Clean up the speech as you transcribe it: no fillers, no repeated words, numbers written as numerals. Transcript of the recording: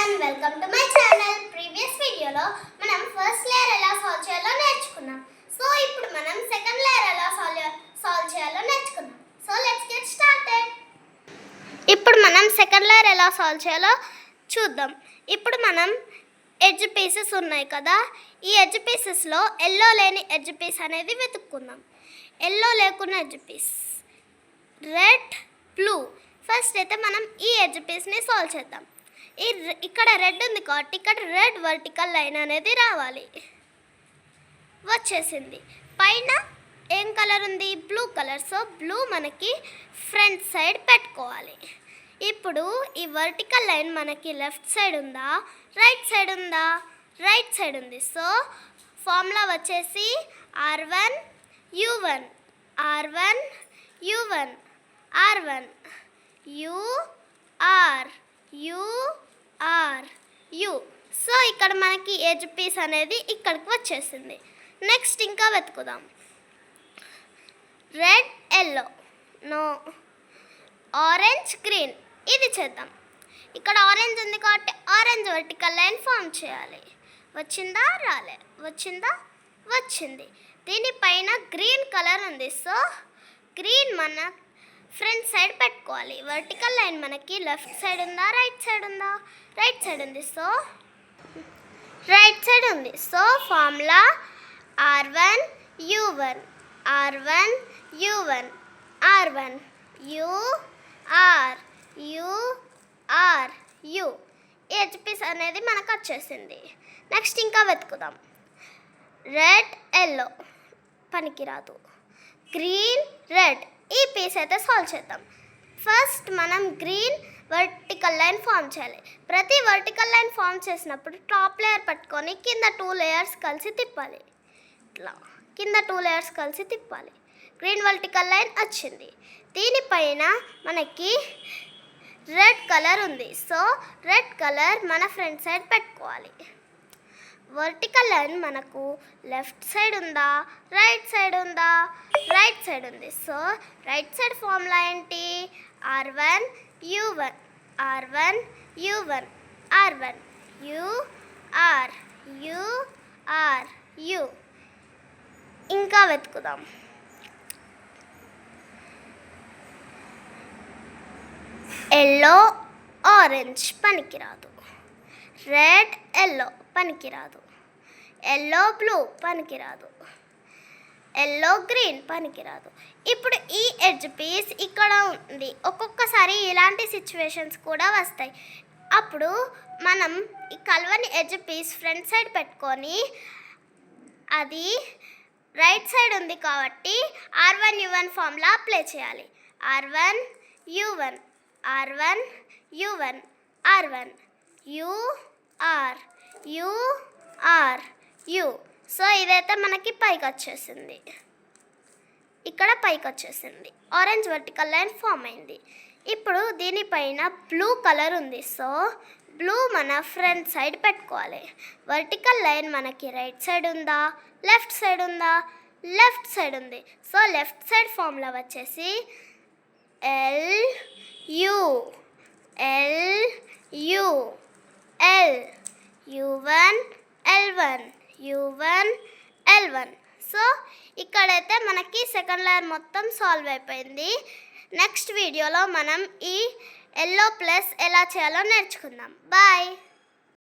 everyone, welcome to my channel. Previous video లో మనం first layer ఎలా సాల్వ్ చేయాలో నేర్చుకున్నాం. సో ఇప్పుడు మనం సెకండ్ లేయర్ ఎలా సాల్వ్ చేయాలో నేర్చుకున్నాం. So let's get started. ఇప్పుడు మనం సెకండ్ లేయర్ ఎలా సాల్వ్ చేయాలో చూద్దాం. ఇప్పుడు మనం ఎడ్జ్ పీసెస్ ఉన్నాయి కదా, ఈ ఎడ్జ్ పీసెస్లో ఎల్లో లేని ఎడ్జ్ పీస్ అనేది వెతుక్కుందాం. ఎల్లో లేకున్న edge piece, red, blue. First అయితే మనం ఈ ఎడ్జ్ పీస్ని సాల్వ్ చేద్దాం. ఇక్కడ రెడ్ ఉంది కాబట్టి ఇక్కడ రెడ్ వర్టికల్ లైన్ అనేది రావాలి. వచ్చేసింది. పైన ఏం కలర్ ఉంది? Blue colour. సో బ్లూ మనకి ఫ్రంట్ సైడ్ పెట్టుకోవాలి. ఇప్పుడు ఈ వర్టికల్ లైన్ మనకి లెఫ్ట్ సైడ్ ఉందా, రైట్ సైడ్ ఉందా? రైట్ సైడ్ ఉంది. సో ఫార్ములా వచ్చేసి R1 U1 R1 U1 R1 U R U R U. So ఇక్కడ మనకి ఎడ్జ్ పీస్ అనేది ఇక్కడికి వచ్చేసింది. నెక్స్ట్ ఇంకా వెతుకుదాం. Red, yellow, no. Orange, green. ఇది చేద్దాం. ఇక్కడ ఆరెంజ్ ఉంది కాబట్టి ఆరెంజ్ వర్టికల్ లైన్ ఫామ్ చేయాలి. వచ్చిందా? రాలే. వచ్చిందా? వచ్చింది. దీనిపైన గ్రీన్ కలర్ ఉంది. సో గ్రీన్ మన ఫ్రంట్ సైడ్ పెట్టుకోవాలి. వర్టికల్ లైన్ మనకి లెఫ్ట్ సైడ్ ఉందా, రైట్ సైడ్ ఉందా? రైట్ సైడ్ ఉంది. సో రైట్ సైడ్ ఉంది. So formula R1 U1 R1 U1 R1 U R U R U. Edge piece అనేది మనకు వచ్చేసింది. నెక్స్ట్ ఇంకా వెతుకుదాం. రెడ్, ఎల్లో పనికిరాదు. Green, red. ఈ పీస్ అయితే సాల్వ్ చేద్దాం. ఫస్ట్ మనం గ్రీన్ వర్టికల్ లైన్ ఫామ్ చేయాలి. ప్రతి వర్టికల్ లైన్ ఫామ్ చేసినప్పుడు టాప్ లేయర్ పట్టుకొని కింద 2 లేయర్స్ కలిసి తిప్పాలి. ఇట్లా కింద 2 లేయర్స్ కలిసి తిప్పాలి. గ్రీన్ వర్టికల్ లైన్ వచ్చింది. దీనిపైన మనకి రెడ్ కలర్ ఉంది. సో రెడ్ కలర్ మన ఫ్రంట్ సైడ్ పెట్టుకోవాలి. వర్టికల్ లైన్ మనకు లెఫ్ట్ సైడ్ ఉందా, రైట్ సైడ్ ఉందా? రైట్ సైడ్ ఉంది. సో రైట్ సైడ్ ఫార్ములా ఏంటి? R1 U1 R1 U1 R1 U R U R U. ఇంకా వెతుకుదాం. ఎల్లో, ఆరెంజ్ పనికిరాదు. రెడ్, ఎల్లో పనికిరాదు. ఎల్లో, బ్లూ పనికిరాదు. ఎల్లో, గ్రీన్ పనికిరాదు. ఇప్పుడు ఈ ఎడ్జ్ పీస్ ఇక్కడ ఉంది. ఒక్కొక్కసారి ఇలాంటి సిచ్యువేషన్స్ కూడా వస్తాయి. అప్పుడు మనం ఈ కలవని ఎడ్జ్ పీస్ ఫ్రంట్ సైడ్ పెట్టుకొని అది రైట్ సైడ్ ఉంది కాబట్టి R1 U1 ఫార్ములా అప్లై చేయాలి. R1 U1 R1 U1 R1 U R U R U. So ఇదైతే మనకి పైకి వచ్చేసింది. ఇక్కడ పైకి వచ్చేసింది. ఆరెంజ్ వర్టికల్ లైన్ ఫామ్ అయింది. ఇప్పుడు దీనిపైన బ్లూ కలర్ ఉంది. సో బ్లూ మన ఫ్రంట్ సైడ్ పెట్టుకోవాలి. వర్టికల్ లైన్ మనకి రైట్ సైడ్ ఉందా, లెఫ్ట్ సైడ్ ఉందా? లెఫ్ట్ సైడ్ ఉంది. సో లెఫ్ట్ సైడ్ ఫార్ములా వచ్చేసి L U L U L U1 L1 U1 L1. So ఇక్కడైతే మనకి సెకండ్ లేయర్ మొత్తం సాల్వ్ అయిపోయింది. నెక్స్ట్ వీడియోలో మనం ఈ ఎల్లో ప్లస్ ఎలా చేయాలో నేర్చుకుందాం. బాయ్.